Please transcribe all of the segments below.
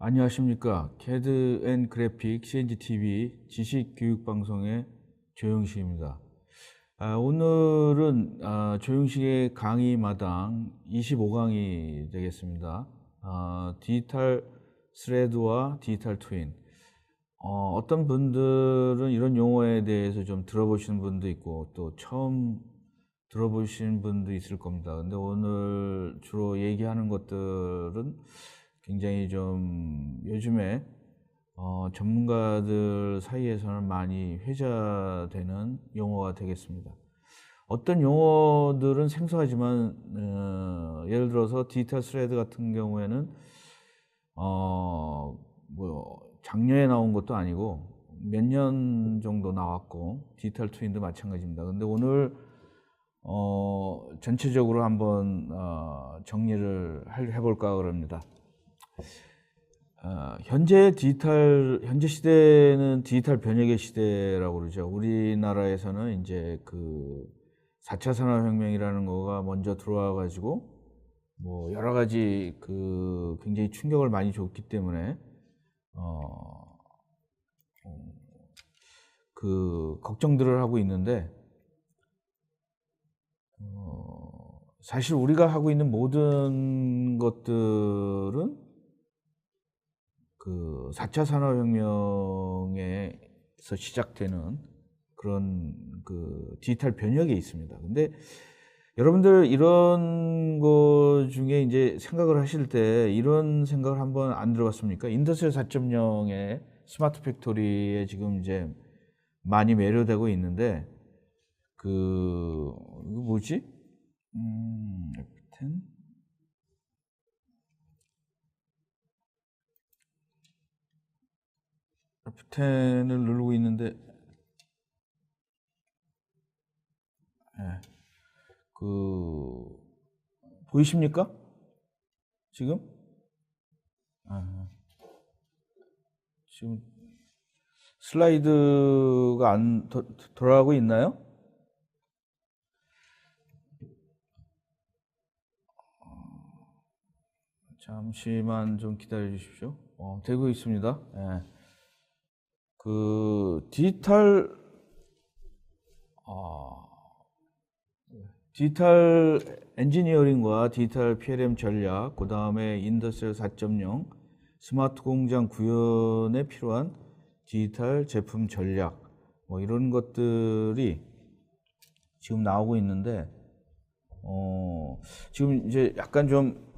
안녕하십니까. 캐드 앤 그래픽 CNG-TV 지식교육방송의 조영식입니다. 오늘은 조영식의 강의 마당 25강이 되겠습니다. 디지털 스레드와 디지털 트윈. 어떤 분들은 이런 용어에 대해서 좀 들어보시는 분도 있고 또 처음 들어보시는 분도 있을 겁니다. 근데 오늘 주로 얘기하는 것들은 굉장히 좀 요즘에 전문가들 사이에서는 많이 회자되는 용어가 되겠습니다. 어떤 용어들은 생소하지만 예를 들어서 디지털 스레드 같은 경우에는 작년에 나온 것도 아니고 몇 년 정도 나왔고 디지털 트윈도 마찬가지입니다. 근데 오늘 전체적으로 한번 정리를 해볼까 그럽니다. 현재 시대는 디지털 변혁의 시대라고 그러죠. 우리나라에서는 이제 그 4차 산업혁명이라는 거가 먼저 들어와 가지고 뭐 여러 가지 그 굉장히 충격을 많이 줬기 때문에 그 걱정들을 하고 있는데 사실 우리가 하고 있는 모든 것들은 그 4차 산업혁명에서 시작되는 그런 그 디지털 변혁에 있습니다. 근데 여러분들 이런 거 중에 이제 생각을 하실 때 이런 생각을 한번 안 들어봤습니까? 인더스트리 4.0의 스마트 팩토리에 지금 이제 많이 매료되고 있는데 이거 뭐지? F10? F10을 누르고 있는데 보이십니까? 지금? 지금 슬라이드가 안 돌아가고 있나요? 잠시만 좀 기다려 주십시오. 되고 있습니다. 디지털 엔지니어링과 디지털 PLM 전략, 그 다음에 인더스트리 4.0, 스마트 공장 구현에 필요한 디지털 제품 전략, 뭐 이런 것들이 지금 나오고 있는데, 지금 이제 약간 좀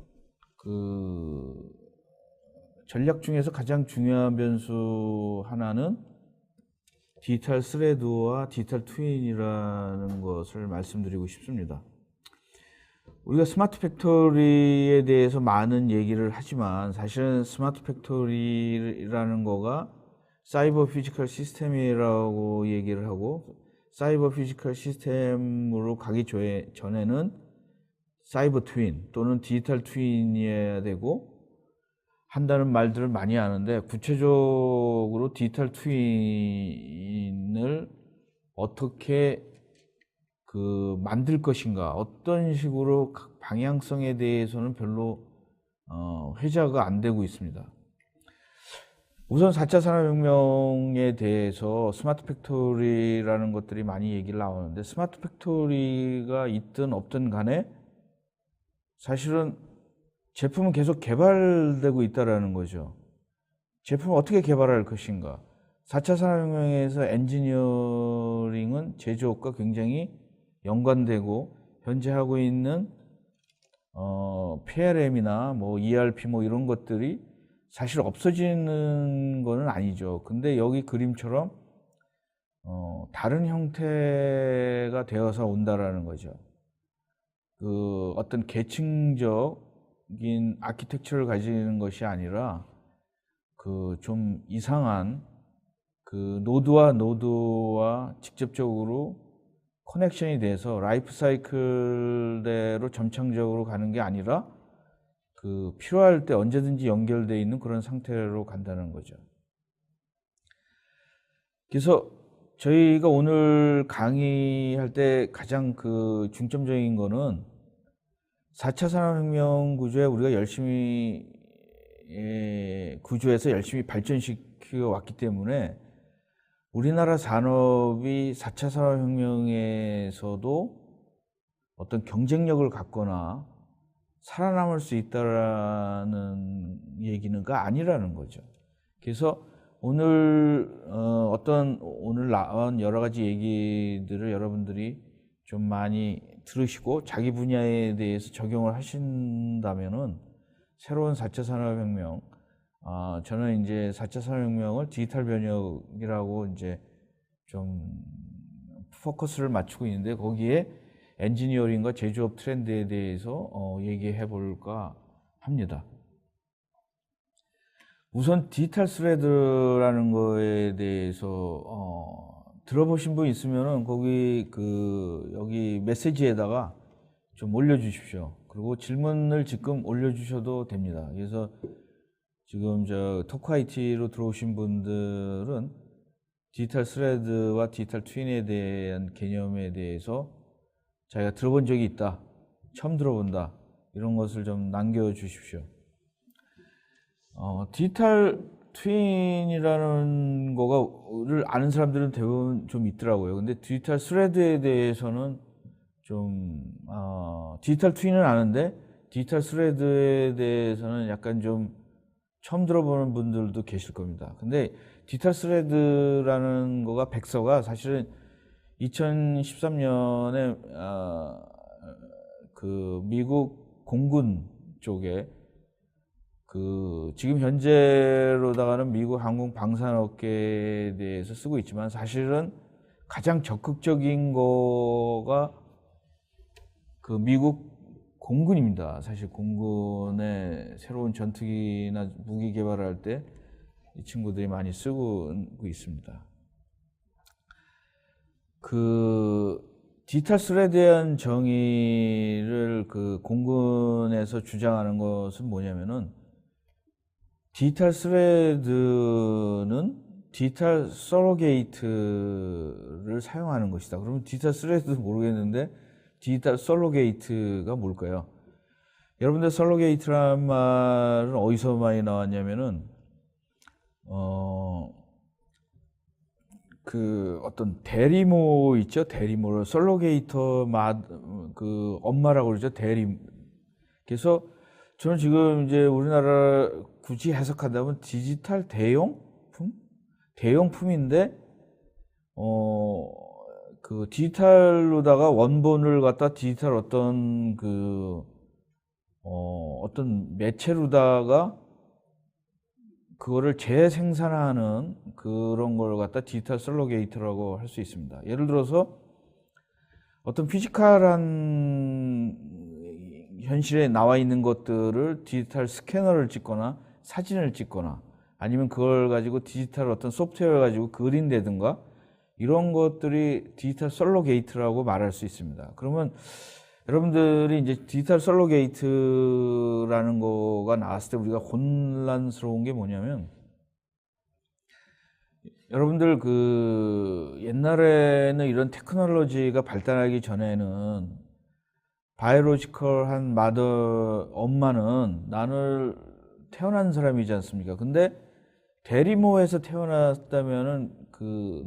전략 중에서 가장 중요한 변수 하나는 디지털 스레드와 디지털 트윈이라는 것을 말씀드리고 싶습니다. 우리가 스마트 팩토리에 대해서 많은 얘기를 하지만 사실은 스마트 팩토리라는 거가 사이버 피지컬 시스템이라고 얘기를 하고 사이버 피지컬 시스템으로 가기 전에는 사이버 트윈 또는 디지털 트윈이어야 되고 한다는 말들을 많이 하는데 구체적으로 디지털 트윈을 어떻게 만들 것인가, 어떤 식으로 방향성에 대해서는 별로 회자가 안 되고 있습니다. 우선 4차 산업혁명에 대해서 스마트 팩토리라는 것들이 많이 얘기를 나오는데 스마트 팩토리가 있든 없든 간에 사실은 제품은 계속 개발되고 있다는 거죠. 제품을 어떻게 개발할 것인가. 4차 산업혁명에서 엔지니어링은 제조업과 굉장히 연관되고 현재 하고 있는 PLM이나 뭐 ERP 뭐 이런 것들이 사실 없어지는 거는 아니죠. 근데 여기 그림처럼 다른 형태가 되어서 온다라는 거죠. 어떤 계층적인 아키텍처를 가지는 것이 아니라 좀 이상한 노드와 노드와 직접적으로 커넥션이 돼서 라이프 사이클대로 점창적으로 가는 게 아니라 필요할 때 언제든지 연결되어 있는 그런 상태로 간다는 거죠. 그래서 저희가 오늘 강의할 때 가장 중점적인 거는 4차 산업혁명 구조에 우리가 열심히 구조에서 열심히 발전시켜 왔기 때문에 우리나라 산업이 4차 산업혁명에서도 어떤 경쟁력을 갖거나 살아남을 수 있다라는 얘기는가 아니라는 거죠. 그래서 오늘 오늘 나온 여러 가지 얘기들을 여러분들이 좀 많이 들으시고 자기 분야에 대해서 적용을 하신다면은 새로운 4차 산업혁명, 저는 이제 4차 산업혁명을 디지털 변혁이라고 이제 좀 포커스를 맞추고 있는데 거기에 엔지니어링과 제조업 트렌드에 대해서 얘기해 볼까 합니다. 우선 디지털 스레드라는 거에 대해서 들어보신 분 있으면은 거기 여기 메시지에다가 좀 올려주십시오. 그리고 질문을 지금 올려주셔도 됩니다. 그래서 지금 저 토크IT로 들어오신 분들은 디지털 스레드와 디지털 트윈에 대한 개념에 대해서 자기가 들어본 적이 있다, 처음 들어본다, 이런 것을 좀 남겨주십시오. 디지털 트윈이라는 거를 아는 사람들은 대부분 좀 있더라고요. 근데 디지털 스레드에 대해서는 좀, 디지털 트윈은 아는데 디지털 스레드에 대해서는 약간 좀 처음 들어보는 분들도 계실 겁니다. 근데 디지털 스레드라는 거가 백서가 사실은 2013년에 그 미국 공군 쪽에 지금 현재로다가는 미국 항공 방산업계에 대해서 쓰고 있지만 사실은 가장 적극적인 거가 그 미국 공군입니다. 사실 공군의 새로운 전투기나 무기 개발할 때 이 친구들이 많이 쓰고 있습니다. 디지털 스레드에 대한 정의를 공군에서 주장하는 것은 뭐냐면은 디지털 스레드는 디지털 솔로게이트를 사용하는 것이다. 그러면 디지털 스레드도 모르겠는데 디지털 솔로게이트가 뭘까요? 여러분들 솔로게이트란 말은 어디서 많이 나왔냐면은 어떤 대리모 있죠? 대리모를 솔로게이터 엄마라고 그러죠? 그래서 저는 지금 이제 우리나라 굳이 해석한다면 디지털 대용품인데 디지털로다가 원본을 갖다 디지털 어떤 매체로다가 그거를 재생산하는 그런 걸 갖다 디지털 솔로게이터라고 할 수 있습니다. 예를 들어서 어떤 피지컬한 현실에 나와 있는 것들을 디지털 스캐너를 찍거나 사진을 찍거나 아니면 그걸 가지고 디지털 어떤 소프트웨어를 가지고 그린다든가 이런 것들이 디지털 솔로게이트라고 말할 수 있습니다. 그러면 여러분들이 이제 디지털 솔로게이트라는 거가 나왔을 때 우리가 혼란스러운 게 뭐냐면 여러분들 옛날에는 이런 테크놀로지가 발달하기 전에는 바이올로지컬한 엄마는 나를 태어난 사람이지 않습니까? 근데 대리모에서 태어났다면은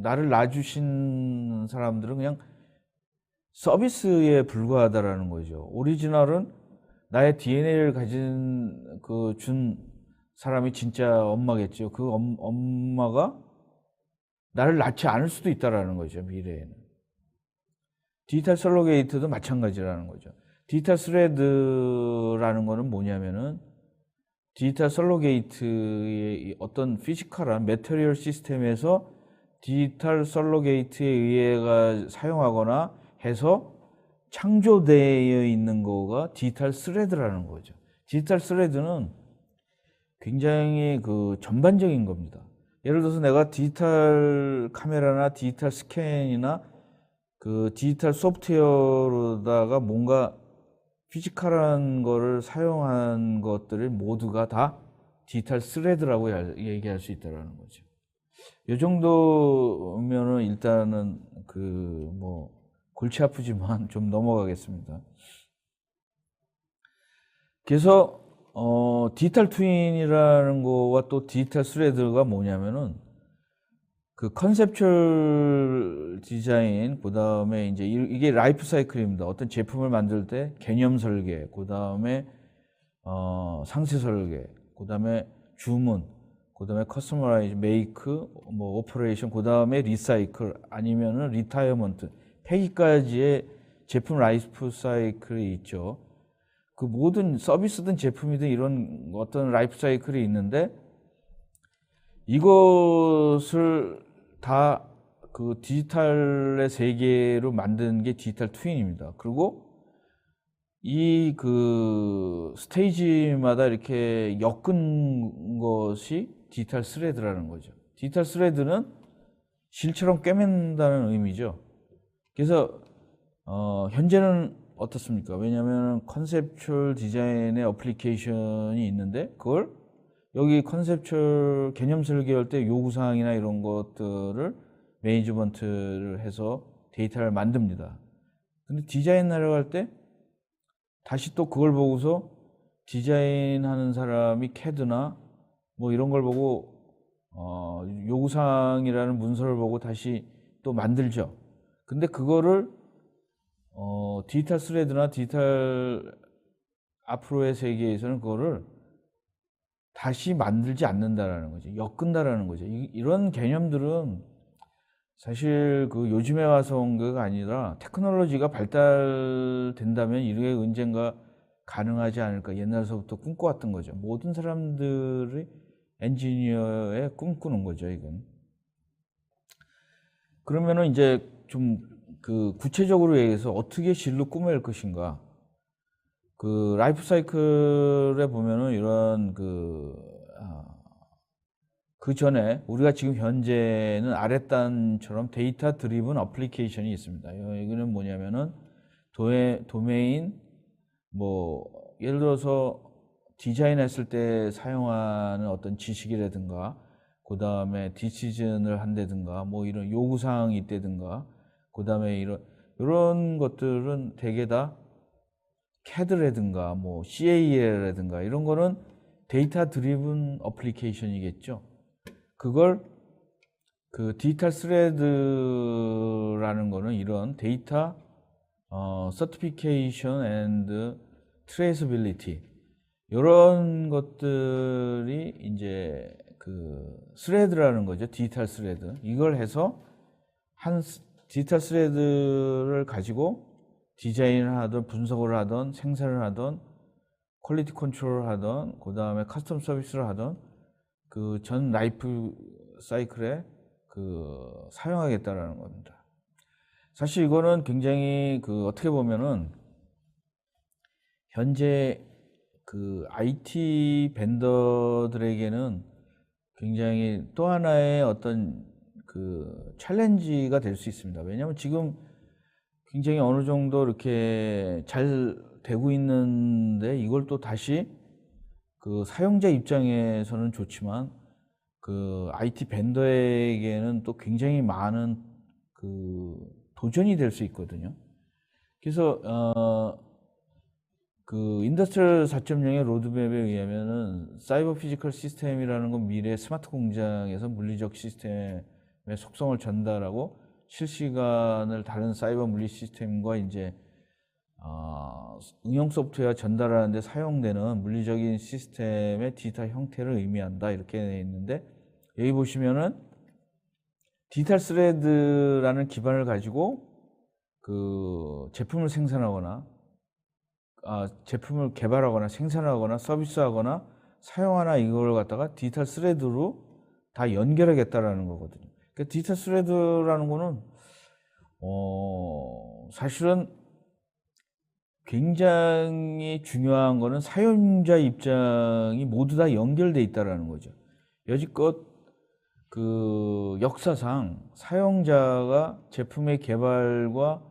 나를 낳아주신 사람들은 그냥 서비스에 불과하다라는 거죠. 오리지널은 나의 DNA를 준 사람이 진짜 엄마겠죠. 엄마가 나를 낳지 않을 수도 있다라는 거죠, 미래에는. 디지털 솔로게이트도 마찬가지라는 거죠. 디지털 스레드라는 거는 뭐냐면은 디지털 솔로게이트의 어떤 피지컬한 매터리얼 시스템에서 디지털 솔로게이트에 의해 사용하거나 해서 창조되어 있는 거가 디지털 스레드라는 거죠. 디지털 스레드는 굉장히 전반적인 겁니다. 예를 들어서 내가 디지털 카메라나 디지털 스캔이나 디지털 소프트웨어로다가 뭔가 피지컬한 거를 사용한 것들을 모두가 다 디지털 스레드라고 얘기할 수 있다는 거죠. 이 정도면은 일단은 골치 아프지만 좀 넘어가겠습니다. 그래서 디지털 트윈이라는 거와 또 디지털 스레드가 뭐냐면은 그 컨셉추얼 디자인, 그다음에 이제 이게 라이프 사이클입니다. 어떤 제품을 만들 때 개념 설계, 그다음에 상세 설계, 그다음에 주문, 그다음에 커스터마이즈, 메이크, 뭐 오퍼레이션, 그다음에 리사이클 아니면은 리타이어먼트, 폐기까지의 제품 라이프 사이클이 있죠. 그 모든 서비스든 제품이든 이런 어떤 라이프 사이클이 있는데 이것을 다 그 디지털의 세계로 만든 게 디지털 트윈입니다. 그리고 이 그 스테이지마다 이렇게 엮은 것이 디지털 스레드라는 거죠. 디지털 스레드는 실처럼 꿰맨다는 의미죠. 그래서 현재는 어떻습니까? 왜냐하면 컨셉추얼 디자인의 어플리케이션이 있는데 그걸 여기 컨셉추얼 개념 설계할 때 요구사항이나 이런 것들을 매니지먼트를 해서 데이터를 만듭니다. 근데 디자인 하려고 할 때 다시 또 그걸 보고서 디자인하는 사람이 CAD나 뭐 이런 걸 보고 요구사항이라는 문서를 보고 다시 또 만들죠. 근데 그거를 디지털 스레드나 디지털 앞으로의 세계에서는 그거를 다시 만들지 않는다라는 거죠. 엮은다라는 거죠. 이런 개념들은 사실 그 요즘에 와서 온 거가 아니라 테크놀로지가 발달된다면 이게 언젠가 가능하지 않을까 옛날서부터 꿈꿔왔던 거죠. 모든 사람들이 엔지니어의 꿈꾸는 거죠, 이건. 그러면은 이제 좀 그 구체적으로 얘기해서 어떻게 진로 꾸밀 것인가. 그 라이프 사이클에 보면은 이런 그 전에 우리가 지금 현재는 아랫단처럼 데이터 드리븐 어플리케이션이 있습니다. 이거는 뭐냐면은 도메인 뭐 예를 들어서 디자인했을 때 사용하는 어떤 지식이라든가 그 다음에 디시전을 한다든가 뭐 이런 요구사항이 있다든가 그 다음에 이런 것들은 대개 다 CAD라든가 뭐 CA라든가 이런 거는 데이터 드리븐 어플리케이션이겠죠. 그걸 그 디지털 스레드라는 거는 이런 데이터 서티피케이션 앤드 트레이서빌리티 이런 것들이 이제 그 스레드라는 거죠. 디지털 스레드. 이걸 해서 한 디지털 스레드를 가지고 디자인을 하든 분석을 하든 생산을 하든 퀄리티 컨트롤을 하든 그 다음에 커스텀 서비스를 하든 그 전 라이프 사이클에 그 사용하겠다라는 겁니다. 사실 이거는 굉장히 그 어떻게 보면은 현재 그 IT 벤더들에게는 굉장히 또 하나의 어떤 그 챌린지가 될 수 있습니다. 왜냐하면 지금 굉장히 어느 정도 이렇게 잘 되고 있는데 이걸 또 다시 그 사용자 입장에서는 좋지만 그 IT 벤더에게는 또 굉장히 많은 그 도전이 될 수 있거든요. 그래서 그 인더스트리얼 4.0의 로드맵에 의하면은 사이버 피지컬 시스템이라는 건 미래 스마트 공장에서 물리적 시스템의 속성을 전달하고 실시간을 다른 사이버 물리 시스템과 이제 응용 소프트웨어 전달하는 데 사용되는 물리적인 시스템의 디지털 형태를 의미한다 이렇게 되어 있는데 여기 보시면은 디지털 스레드라는 기반을 가지고 그 제품을 생산하거나 제품을 개발하거나 생산하거나 서비스하거나 사용하나 이걸 갖다가 디지털 스레드로 다 연결하겠다라는 거거든요. 그러니까 디지털 스레드라는 거는 사실은 굉장히 중요한 거는 사용자 입장이 모두 다 연결돼 있다라는 거죠. 여지껏 그 역사상 사용자가 제품의 개발과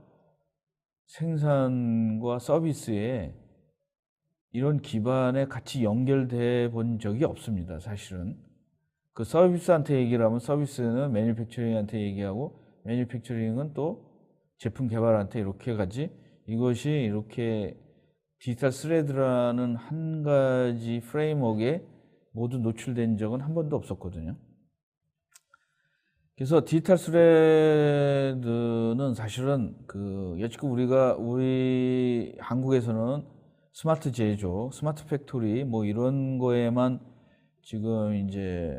생산과 서비스에 이런 기반에 같이 연결돼 본 적이 없습니다. 사실은 그 서비스한테 얘기를 하면 서비스는 매니팩처링한테 얘기하고 매니팩처링은 또 제품 개발한테 이렇게 가지 이것이 이렇게 디지털 스레드라는 한 가지 프레임워크에 모두 노출된 적은 한 번도 없었거든요. 그래서 디지털 스레드는 사실은 여지껏 우리 한국에서는 스마트 제조, 스마트 팩토리 뭐 이런 거에만 지금 이제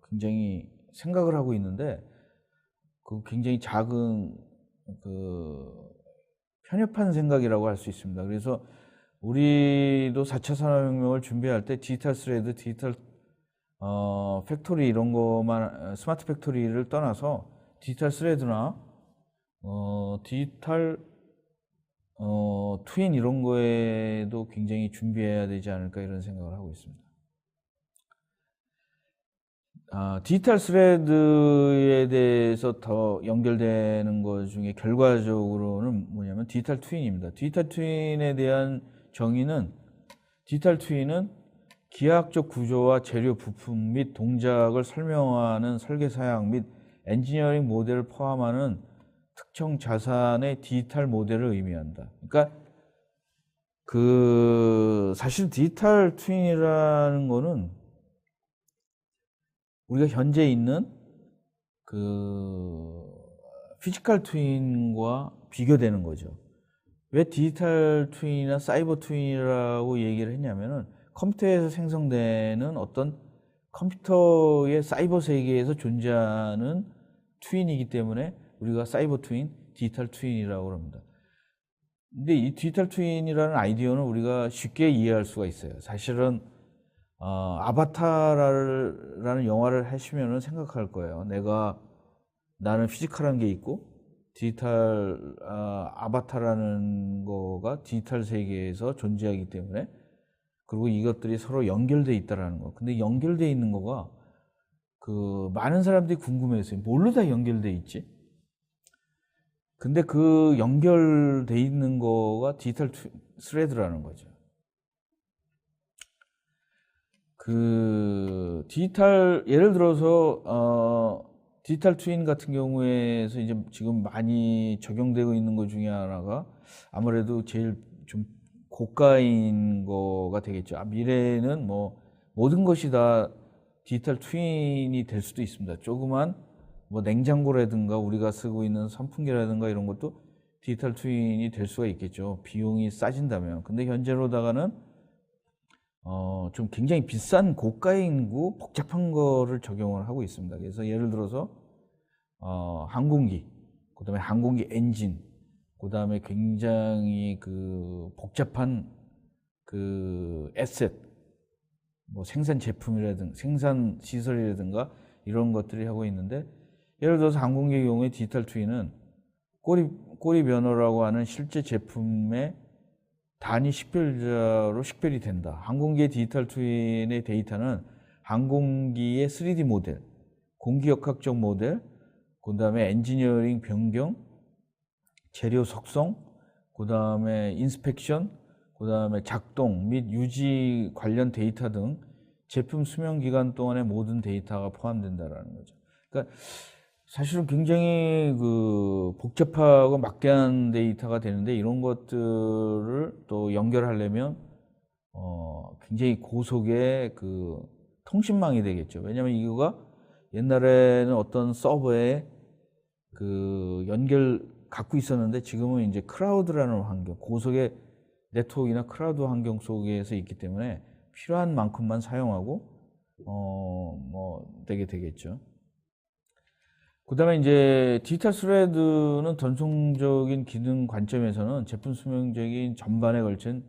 굉장히 생각을 하고 있는데 굉장히 작은 편협한 생각이라고 할 수 있습니다. 그래서 우리도 4차 산업혁명을 준비할 때 디지털 스레드, 디지털 팩토리 이런 것만 스마트 팩토리를 떠나서 디지털 스레드나 디지털 트윈 이런 거에도 굉장히 준비해야 되지 않을까 이런 생각을 하고 있습니다. 디지털 스레드에 대해서 더 연결되는 것 중에 결과적으로는 뭐냐면 디지털 트윈입니다. 디지털 트윈에 대한 정의는 디지털 트윈은 기하학적 구조와 재료 부품 및 동작을 설명하는 설계 사양 및 엔지니어링 모델을 포함하는 특정 자산의 디지털 모델을 의미한다. 그러니까 사실 디지털 트윈이라는 거는 우리가 현재 있는 피지컬 트윈과 비교되는 거죠. 왜 디지털 트윈이나 사이버 트윈이라고 얘기를 했냐면은 컴퓨터에서 생성되는 어떤 컴퓨터의 사이버 세계에서 존재하는 트윈이기 때문에 우리가 사이버 트윈, 디지털 트윈이라고 합니다. 근데 이 디지털 트윈이라는 아이디어는 우리가 쉽게 이해할 수가 있어요. 사실은 아바타라는 영화를 하시면은 생각할 거예요. 나는 피지컬한 게 있고 디지털 아바타라는 거가 디지털 세계에서 존재하기 때문에 그리고 이것들이 서로 연결돼 있다라는 거. 근데 연결돼 있는 거가 많은 사람들이 궁금해했어요. 뭘로 다 연결돼 있지? 근데 연결돼 있는 거가 디지털 스레드라는 거죠. 예를 들어서 디지털 트윈 같은 경우에서 이제 지금 많이 적용되고 있는 것 중에 하나가 아무래도 제일 좀 고가인 거가 되겠죠. 미래에는 뭐 모든 것이 다 디지털 트윈이 될 수도 있습니다. 조그만 뭐 냉장고라든가 우리가 쓰고 있는 선풍기라든가 이런 것도 디지털 트윈이 될 수가 있겠죠. 비용이 싸진다면. 근데 현재로다가는 좀 굉장히 비싼 고가인구 복잡한 거를 적용을 하고 있습니다. 그래서 예를 들어서 항공기, 그다음에 항공기 엔진, 그다음에 굉장히 복잡한 에셋, 뭐 생산 제품이라든가 생산 시설이라든가 이런 것들이 하고 있는데 예를 들어서 항공기의 경우에 디지털 트윈은 꼬리 변호라고 하는 실제 제품의 단위 식별자로 식별이 된다. 항공기의 디지털 트윈의 데이터는 항공기의 3D 모델, 공기역학적 모델, 그 다음에 엔지니어링 변경, 재료 속성, 그 다음에 인스펙션, 그 다음에 작동 및 유지 관련 데이터 등 제품 수명 기간 동안의 모든 데이터가 포함된다는 거죠. 그러니까 사실은 굉장히 복잡하고 막대한 데이터가 되는데 이런 것들을 또 연결하려면 굉장히 고속의 통신망이 되겠죠. 왜냐하면 이거가 옛날에는 어떤 서버에 갖고 있었는데 지금은 이제 클라우드라는 환경, 고속의 네트워크나 클라우드 환경 속에서 있기 때문에 필요한 만큼만 사용하고 되게 되겠죠. 그 다음에 이제 디지털 스레드는 전통적인 기능 관점에서는 제품 수명적인 전반에 걸친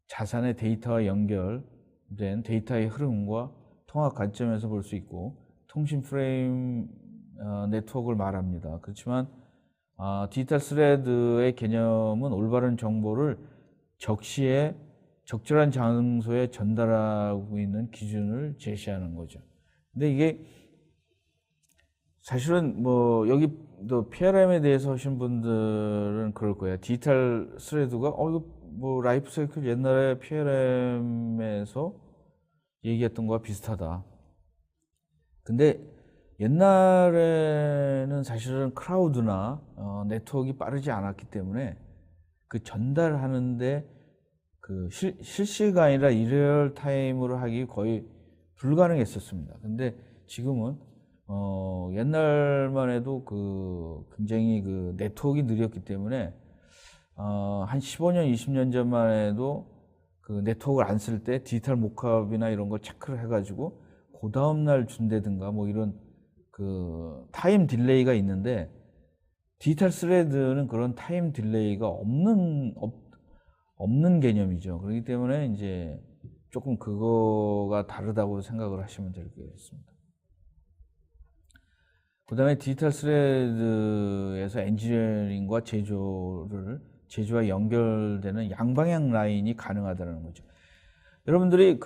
자산의 데이터와 연결된 데이터의 흐름과 통합 관점에서 볼 수 있고 통신 프레임 네트워크를 말합니다. 그렇지만 디지털 스레드의 개념은 올바른 정보를 적시에 적절한 장소에 전달하고 있는 기준을 제시하는 거죠. 근데 이게 사실은 뭐 여기 또 PRM에 대해서 하신 분들은 그럴 거예요. 디지털 스레드가 이거 뭐 라이프 사이클 옛날에 PRM에서 얘기했던 거와 비슷하다. 근데 옛날에는 사실은 클라우드나 네트워크가 빠르지 않았기 때문에 그 전달하는데 그 실시간이라 리얼 타임으로 하기 거의 불가능했었습니다. 근데 지금은 옛날만 해도 그 굉장히 그 네트워크가 느렸기 때문에 한 15년, 20년 전만 해도 그 네트워크를 안 쓸 때 디지털 모캅이나 이런 거 체크를 해가지고 그 다음날 준다든가 뭐 이런 그 타임 딜레이가 있는데, 디지털 스레드는 그런 타임 딜레이가 없는 개념이죠. 그렇기 때문에 이제 조금 그거가 다르다고 생각을 하시면 될 것 같습니다. 그 다음에 디지털 스레드에서 엔지니어링과 제조와 연결되는 양방향 라인이 가능하다는 거죠. 여러분들이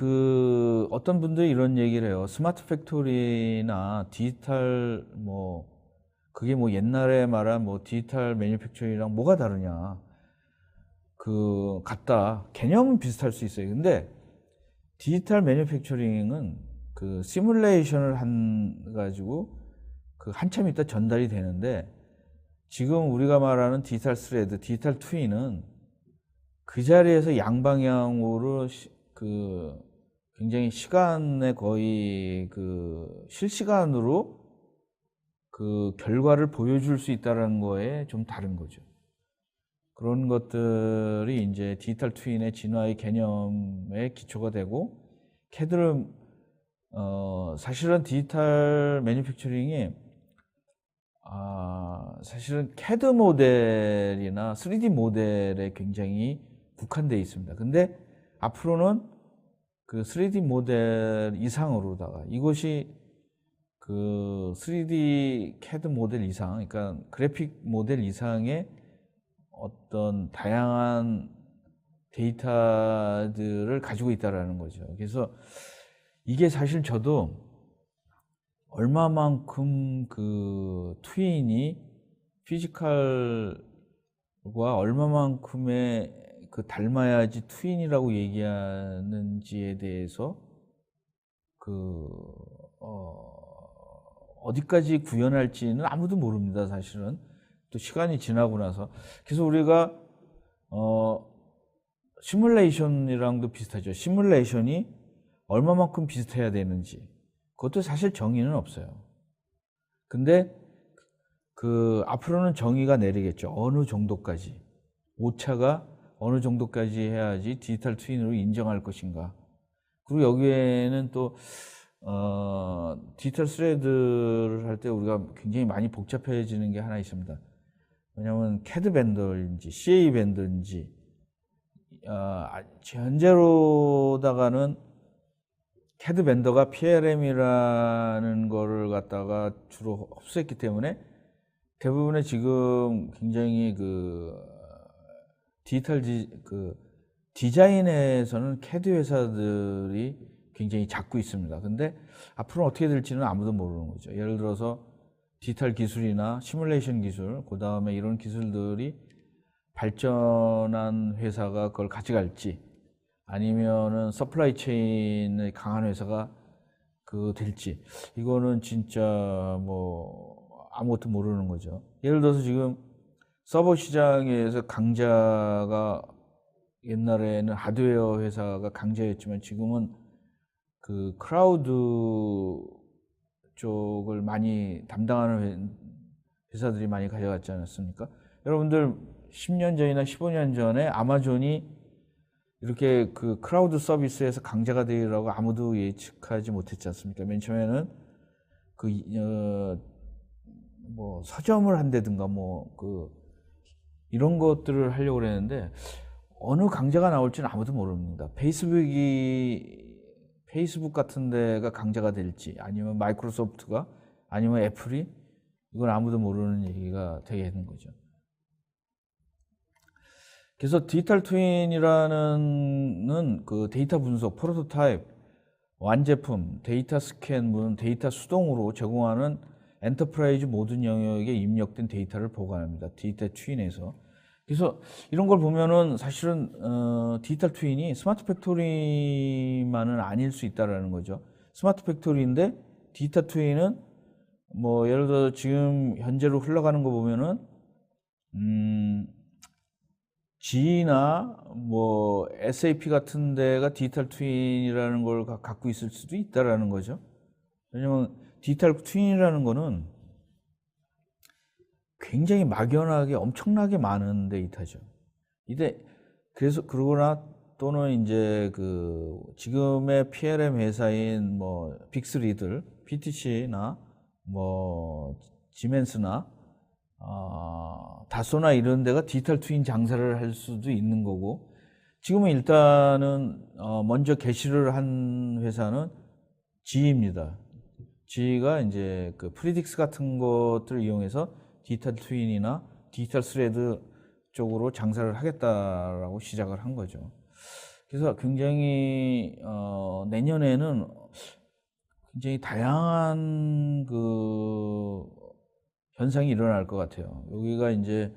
어떤 분들이 이런 얘기를 해요. 스마트 팩토리나 디지털 그게 옛날에 말한 디지털 매니팩처링이랑 뭐가 다르냐. 같다. 개념은 비슷할 수 있어요. 근데 디지털 매니팩처링은 그 시뮬레이션을 가지고 한참 있다 전달이 되는데, 지금 우리가 말하는 디지털 스레드, 디지털 트윈은 그 자리에서 양방향으로 굉장히 시간에 거의 실시간으로 결과를 보여줄 수 있다는 거에 좀 다른 거죠. 그런 것들이 이제 디지털 트윈의 진화의 개념의 기초가 되고, CAD를 사실은 디지털 매니팩처링이 사실은 CAD 모델이나 3D 모델에 굉장히 국한되어 있습니다. 근데 앞으로는 그 3D 모델 이상으로다가 이것이 3D CAD 모델 이상, 그러니까 그래픽 모델 이상의 어떤 다양한 데이터들을 가지고 있다라는 거죠. 그래서 이게 사실 저도 얼마만큼 트윈이 피지컬과 얼마만큼의 닮아야지 트윈이라고 얘기하는지에 대해서 어디까지 구현할지는 아무도 모릅니다, 사실은. 또 시간이 지나고 나서. 그래서 우리가 시뮬레이션이랑도 비슷하죠. 시뮬레이션이 얼마만큼 비슷해야 되는지, 그것도 사실 정의는 없어요. 근데 앞으로는 정의가 내리겠죠. 어느 정도까지, 오차가 어느 정도까지 해야지 디지털 트윈으로 인정할 것인가. 그리고 여기에는 또 디지털 스레드를 할 때 우리가 굉장히 많이 복잡해지는 게 하나 있습니다. 왜냐하면 CAD 벤더인지 CA 벤더인지 현재로다가는 CAD 벤더가 PLM이라는 거를 갖다가 주로 흡수했기 때문에 대부분의 지금 굉장히 디지털 디자인에서는 CAD 회사들이 굉장히 잡고 있습니다. 근데 앞으로 어떻게 될지는 아무도 모르는 거죠. 예를 들어서 디지털 기술이나 시뮬레이션 기술, 그 다음에 이런 기술들이 발전한 회사가 그걸 가져갈지, 아니면은 서플라이 체인의 강한 회사가 될지, 이거는 진짜 아무것도 모르는 거죠. 예를 들어서 지금 서버 시장에서 강자가, 옛날에는 하드웨어 회사가 강자였지만 지금은 클라우드 쪽을 많이 담당하는 회사들이 많이 가져갔지 않았습니까? 여러분들 10년 전이나 15년 전에 아마존이 이렇게 클라우드 서비스에서 강자가 되리라고 아무도 예측하지 못했지 않습니까? 맨 처음에는 서점을 한다든가 이런 것들을 하려고 그랬는데 어느 강자가 나올지는 아무도 모릅니다. 페이스북 같은 데가 강자가 될지, 아니면 마이크로소프트가, 아니면 애플이, 이건 아무도 모르는 얘기가 되게 되는 거죠. 그래서 디지털 트윈이라는 데이터 분석, 프로토타입, 완제품, 데이터 스캔, 데이터 수동으로 제공하는 엔터프라이즈 모든 영역에 입력된 데이터를 보관합니다. 디지털 트윈에서. 그래서 이런 걸 보면은 사실은 디지털 트윈이 스마트 팩토리만은 아닐 수 있다라는 거죠. 스마트 팩토리인데 디지털 트윈은 예를 들어 지금 현재로 흘러가는 거 보면은 G나 뭐 SAP 같은 데가 디지털 트윈이라는 걸 갖고 있을 수도 있다라는 거죠. 왜냐면 디지털 트윈이라는 거는 굉장히 막연하게 엄청나게 많은 데이터죠. 이데 그래서 그러거나 또는 이제 그 지금의 PLM 회사인 뭐 빅3들 PTC나 뭐 지멘스나 다소나 이런 데가 디지털 트윈 장사를 할 수도 있는 거고, 지금은 일단은 먼저 게시를 한 회사는 G입니다. G가 이제 그 프리딕스 같은 것들을 이용해서 디지털 트윈이나 디지털 스레드 쪽으로 장사를 하겠다라고 시작을 한 거죠. 그래서 굉장히 내년에는 굉장히 다양한 그 현상이 일어날 것 같아요. 여기가 이제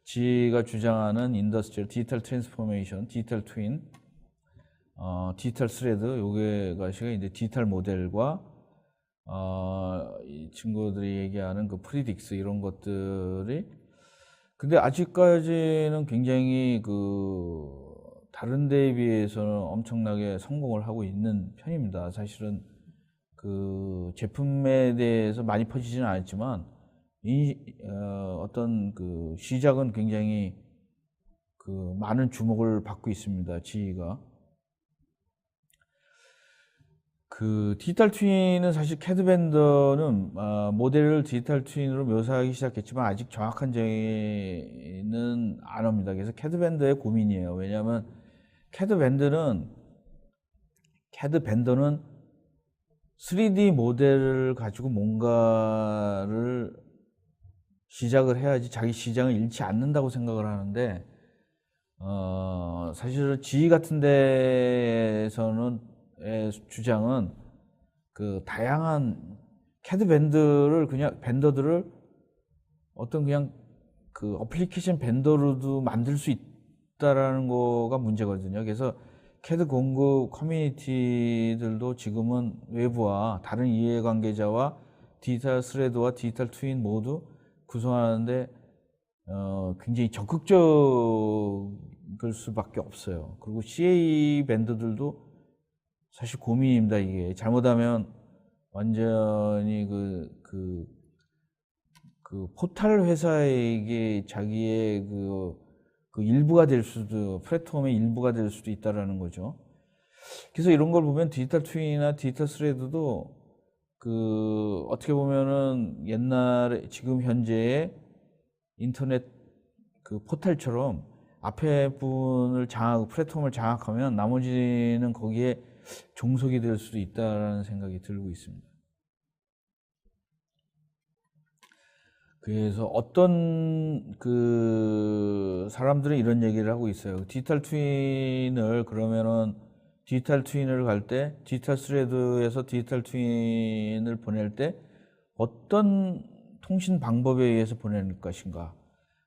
G가 주장하는 인더스트리얼 디지털 트랜스포메이션, 디지털 트윈, 디지털 스레드, 요게가 이제 디지털 모델과 이 친구들이 얘기하는 그 프리딕스 이런 것들이, 근데 아직까지는 굉장히 그 다른 데에 비해서는 엄청나게 성공을 하고 있는 편입니다. 사실은 그 제품에 대해서 많이 퍼지지는 않았지만 어떤 그 시작은 굉장히 그 많은 주목을 받고 있습니다. G가. 그 디지털 트윈은 사실 캐드 벤더는 모델을 디지털 트윈으로 묘사하기 시작했지만 아직 정확한 정의는 안 옵니다. 그래서 캐드 벤더의 고민이에요. 왜냐하면 캐드 벤더는 3D 모델을 가지고 뭔가를 시작을 해야지 자기 시장을 잃지 않는다고 생각을 하는데, 사실은 G 같은 데에서는 주장은 그 다양한 캐드 벤더들을 어떤 그냥 그 어플리케이션 벤더로도 만들 수 있다라는 거가 문제거든요. 그래서 캐드 공급 커뮤니티들도 지금은 외부와 다른 이해관계자와 디지털 스레드와 디지털 트윈 모두 구성하는데 굉장히 적극적일 수밖에 없어요. 그리고 CA 벤더들도 사실 고민입니다. 이게 잘못하면 완전히 그 포탈 회사에게 자기의 그 일부가 될 수도, 플랫폼의 일부가 될 수도 있다라는 거죠. 그래서 이런 걸 보면 디지털 트윈이나 디지털 스레드도 그 어떻게 보면은 옛날에 지금 현재의 인터넷 그 포탈처럼 앞에 분을 플랫폼을 장악하면 나머지는 거기에 종속이 될 수도 있다라는 생각이 들고 있습니다. 그래서 어떤 그 사람들은 이런 얘기를 하고 있어요. 디지털 트윈을 갈 때 디지털 스레드에서 디지털 트윈을 보낼 때 어떤 통신 방법에 의해서 보낼 것인가,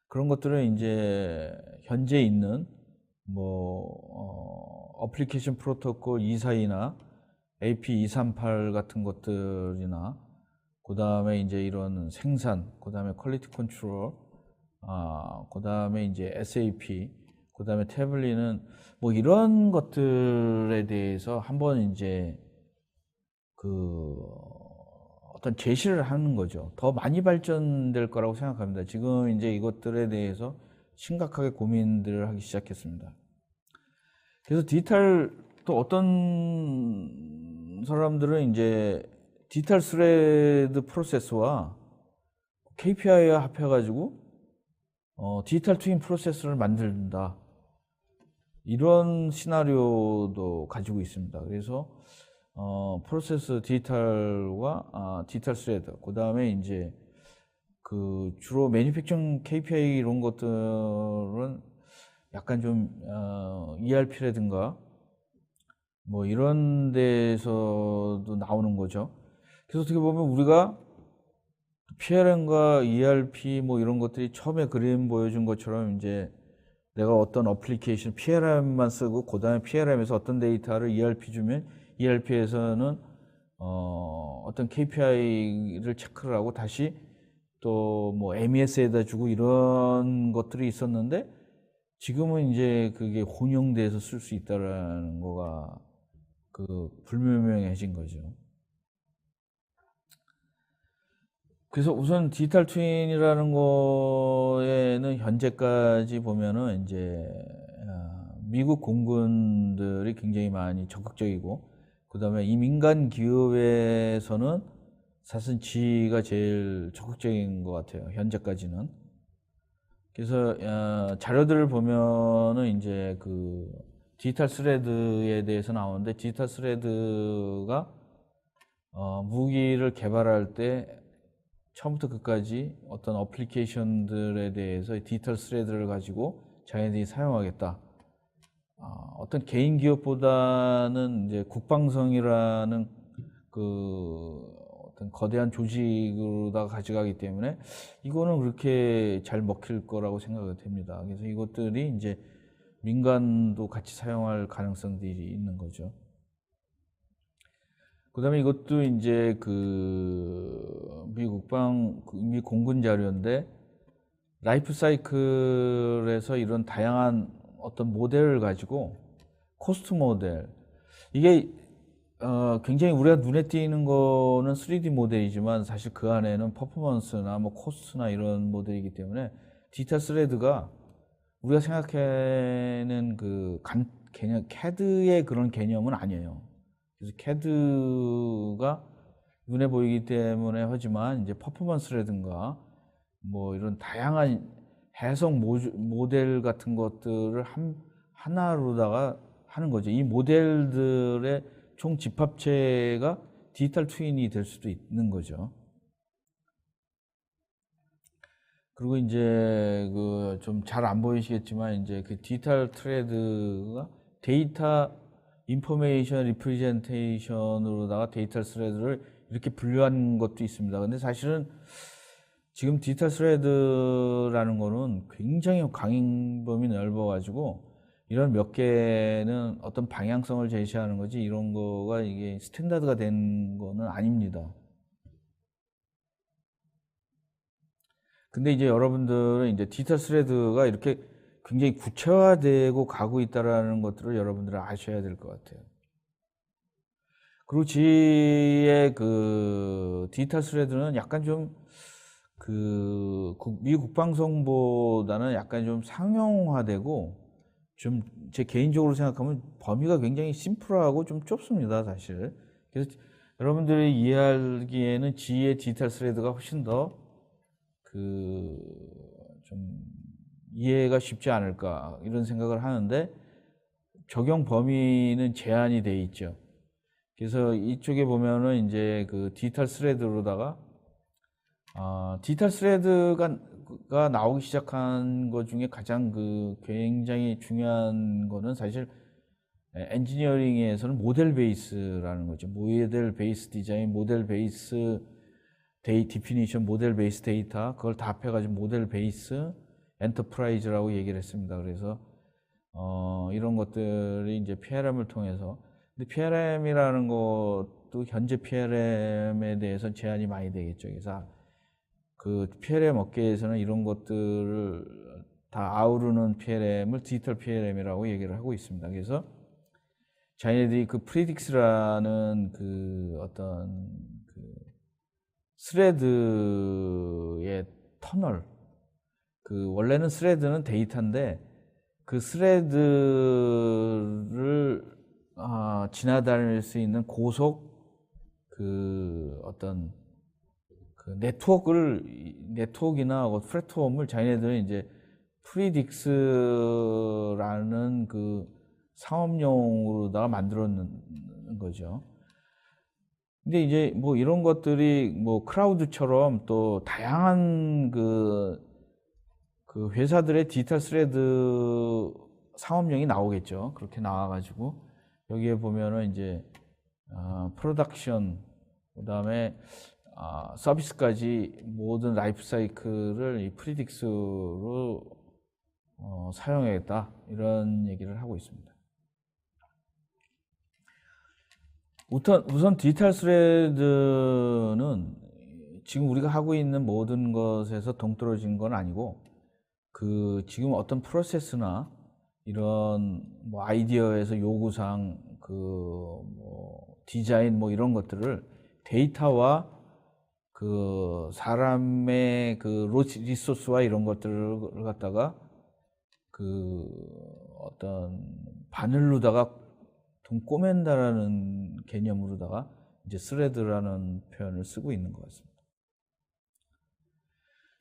그런 것들은 이제 현재 있는 뭐 어플리케이션 프로토콜 242나 AP 238 같은 것들이나, 그 다음에 이제 이런 생산, 그 다음에 퀄리티 컨트롤, 그 다음에 이제 SAP, 그 다음에 태블릿은 뭐 이런 것들에 대해서 한번 이제 그 어떤 제시를 하는 거죠. 더 많이 발전될 거라고 생각합니다. 지금 이제 이것들에 대해서 심각하게 고민들을 하기 시작했습니다. 그래서 또 어떤 사람들은 이제 디지털 스레드 프로세스와 KPI와 합해가지고 디지털 트윈 프로세스를 만든다, 이런 시나리오도 가지고 있습니다. 그래서 프로세스 디지털과 디지털 스레드, 그 다음에 이제 그 주로 매니팩처링 KPI 이런 것들은 약간 좀 ERP라든가 뭐 이런 데서도 나오는 거죠. 그래서 어떻게 보면 우리가 PLM과 ERP 뭐 이런 것들이 처음에 그림 보여준 것처럼 이제 내가 어떤 어플리케이션 PLM만 쓰고 그 다음에 PLM에서 어떤 데이터를 ERP 주면 ERP에서는 어떤 KPI를 체크를 하고 다시 또 뭐 MES에다 주고 이런 것들이 있었는데, 지금은 이제 그게 혼용돼서 쓸 수 있다라는 거가 불명명해진 거죠. 그래서 우선 디지털 트윈이라는 거에는 현재까지 보면은 이제 미국 공군들이 굉장히 많이 적극적이고, 그다음에 이 민간 기업에서는 사실 지가 제일 적극적인 것 같아요, 현재까지는. 그래서 자료들을 보면은 이제 그 디지털 스레드에 대해서 나오는데, 디지털 스레드가 무기를 개발할 때 처음부터 끝까지 어떤 어플리케이션들에 대해서 디지털 스레드를 가지고 자기들이 사용하겠다. 어떤 개인 기업보다는 이제 국방성이라는 어떤 거대한 조직으로다가 가져가기 때문에 이거는 그렇게 잘 먹힐 거라고 생각이 됩니다. 그래서 이것들이 이제 민간도 같이 사용할 가능성들이 있는 거죠. 그 다음에 이것도 이제 미 공군 자료인데, 라이프 사이클에서 이런 다양한 어떤 모델을 가지고, 코스트 모델, 이게 굉장히 우리가 눈에 띄는 거는 3D 모델이지만 사실 그 안에는 퍼포먼스나 뭐 코스트나 이런 모델이기 때문에 디지털 스레드가 우리가 생각하는 개념, CAD의 그런 개념은 아니에요. 그래서 CAD가 눈에 보이기 때문에 하지만 이제 퍼포먼스라든가 뭐 이런 다양한 해석 모델 같은 것들을 하나로다가 하는 거죠. 이 모델들의 총 집합체가 디지털 트윈이 될 수도 있는 거죠. 그리고 이제 좀 잘 안 보이시겠지만 이제 그 디지털 트레드가 데이터 인포메이션 리프레젠테이션으로다가 디지털 스레드를 이렇게 분류한 것도 있습니다. 근데 사실은 지금 디지털 스레드라는 거는 굉장히 강행범위 넓어가지고 이런 몇 개는 어떤 방향성을 제시하는 거지, 이런 거가 이게 스탠다드가 된 거는 아닙니다. 근데 이제 여러분들은 이제 디지털 스레드가 이렇게 굉장히 구체화되고 가고 있다는 것들을 여러분들은 아셔야 될 것 같아요. 그리고 지의 디지털 스레드는 약간 좀 미 국방성보다는 약간 좀 상용화되고, 좀 제 개인적으로 생각하면 범위가 굉장히 심플하고 좀 좁습니다, 사실. 그래서 여러분들이 이해하기에는 지의 디지털 스레드가 훨씬 더 좀 이해가 쉽지 않을까 이런 생각을 하는데, 적용 범위는 제한이 돼 있죠. 그래서 이쪽에 보면은 이제 디지털 스레드로다가 디지털 스레드가 나오기 시작한 것 중에 가장 굉장히 중요한 거는 사실 엔지니어링에서는 모델 베이스라는 거죠. 모델 베이스 디자인, 모델 베이스 디피니션, 모델 베이스 데이터, 그걸 다 합해가지고 모델 베이스 엔터프라이즈라고 얘기를 했습니다. 그래서 이런 것들이 이제 PLM을 통해서, 근데 PLM이라는 것도 현재 PLM에 대해서 제한이 많이 되겠죠. 그래서 PLM 업계에서는 이런 것들을 다 아우르는 PLM을 디지털 PLM이라고 얘기를 하고 있습니다. 그래서 자기네들이 프리딕스라는 어떤 스레드의 터널, 원래는 스레드는 데이터인데 그 스레드를 지나다닐 수 있는 고속 어떤 네트워크나 플랫폼을 자기네들은 이제 프리딕스라는 상업용으로다가 만들었는 거죠. 근데 이제 뭐 이런 것들이 뭐 크라우드처럼 또 다양한 회사들의 디지털 스레드 상업용이 나오겠죠. 그렇게 나와가지고 여기에 보면은 이제 프로덕션, 그다음에 서비스까지 모든 라이프 사이클을 이 프리딕스로 사용하겠다, 이런 얘기를 하고 있습니다. 우선 디지털 스레드는 지금 우리가 하고 있는 모든 것에서 동떨어진 건 아니고, 그 지금 어떤 프로세스나 이런 뭐 아이디어에서 요구사항, 그 뭐 디자인 뭐 이런 것들을 데이터와 그 사람의 그 리소스와 이런 것들을 갖다가 그 어떤 바늘로다가 좀 꼬맨다라는 개념으로다가 이제 스레드라는 표현을 쓰고 있는 것 같습니다.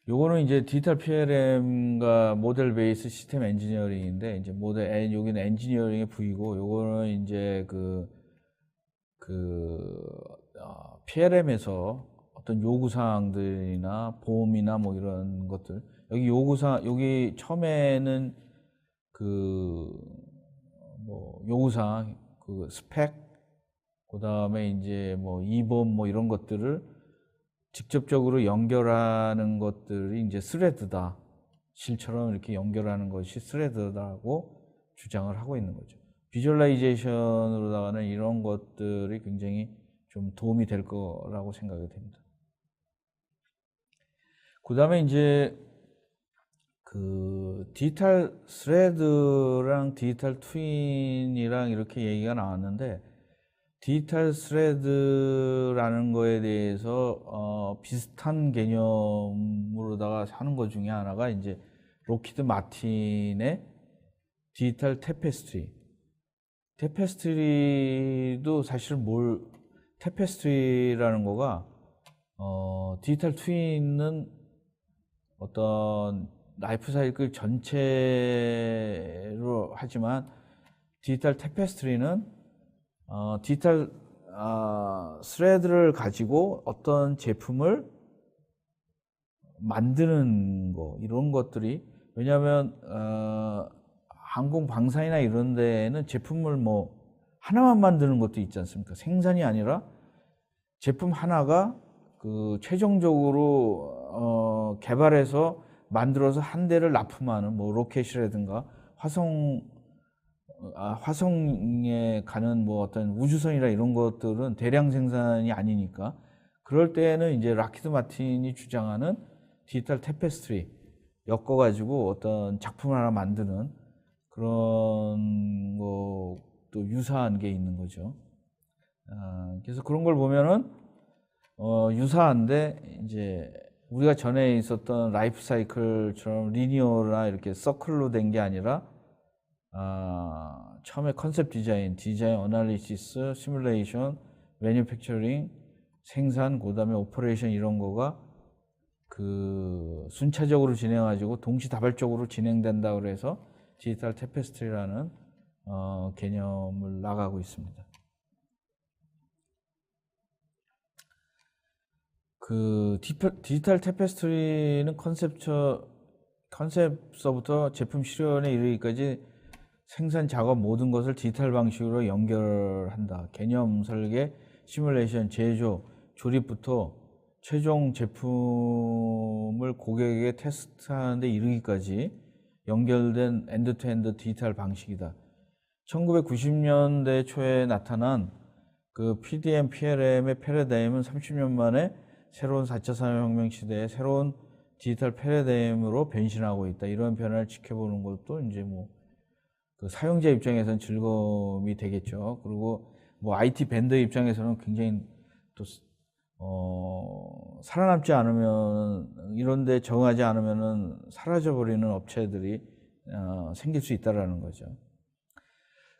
요거는 이제 디지털 PLM과 모델 베이스 시스템 엔지니어링인데, 이제 여기는 엔지니어링의 부이고, 요거는 이제 PLM에서 어떤 요구사항들이나 보험이나 뭐 이런 것들, 여기 처음에는 뭐 요구사항, 스펙, 그 다음에 이제 뭐 이범 뭐 이런 것들을 직접적으로 연결하는 것들이 이제 스레드다. 실처럼 이렇게 연결하는 것이 스레드다고 주장을 하고 있는 거죠. 비주얼라이제이션으로다가는 이런 것들이 굉장히 좀 도움이 될 거라고 생각이 됩니다. 그 다음에 이제 디지털 스레드랑 디지털 트윈이랑 이렇게 얘기가 나왔는데, 디지털 스레드라는 거에 대해서 비슷한 개념으로다가 하는 것 중에 하나가 이제 록히드 마틴의 디지털 테페스트리도 사실 테페스트리라는 거가 디지털 트윈은 어떤 라이프 사이클 전체로 하지만, 디지털 테페스트리는 디지털 스레드를 가지고 어떤 제품을 만드는 거, 이런 것들이, 왜냐하면 항공 방산이나 이런 데에는 제품을 뭐 하나만 만드는 것도 있지 않습니까? 생산이 아니라 제품 하나가 최종적으로 개발해서 만들어서 한 대를 납품하는, 뭐 로켓이라든가 화성에 가는 뭐 어떤 우주선이라 이런 것들은 대량 생산이 아니니까, 그럴 때는 이제 락히드 마틴이 주장하는 디지털 테페스트리 엮어가지고 어떤 작품을 하나 만드는 그런 것도 유사한 게 있는 거죠. 그래서 그런 걸 보면은 유사한데, 이제 우리가 전에 있었던 라이프 사이클처럼 리니어나 이렇게 서클로 된 게 아니라, 처음에 컨셉 디자인, 어널리시스, 시뮬레이션, 매뉴팩처링, 생산, 그 다음에 오퍼레이션, 이런 거가 순차적으로 진행해가지고 동시다발적으로 진행된다 그래서 디지털 테페스트리라는 개념을 나가고 있습니다. 디지털 테페스트리는 컨셉서부터 제품 실현에 이르기까지 생산 작업 모든 것을 디지털 방식으로 연결한다. 개념 설계, 시뮬레이션, 제조, 조립부터 최종 제품을 고객에게 테스트하는 데 이르기까지 연결된 엔드투엔드 디지털 방식이다. 1990년대 초에 나타난 PDM, PLM의 패러다임은 30년 만에 새로운 4차 산업혁명 시대에 새로운 디지털 패러다임으로 변신하고 있다. 이런 변화를 지켜보는 것도 이제 사용자 입장에서는 즐거움이 되겠죠. 그리고 IT 벤더 입장에서는 굉장히 또 살아남지 않으면, 이런데 적응하지 않으면은 사라져버리는 업체들이 생길 수 있다라는 거죠.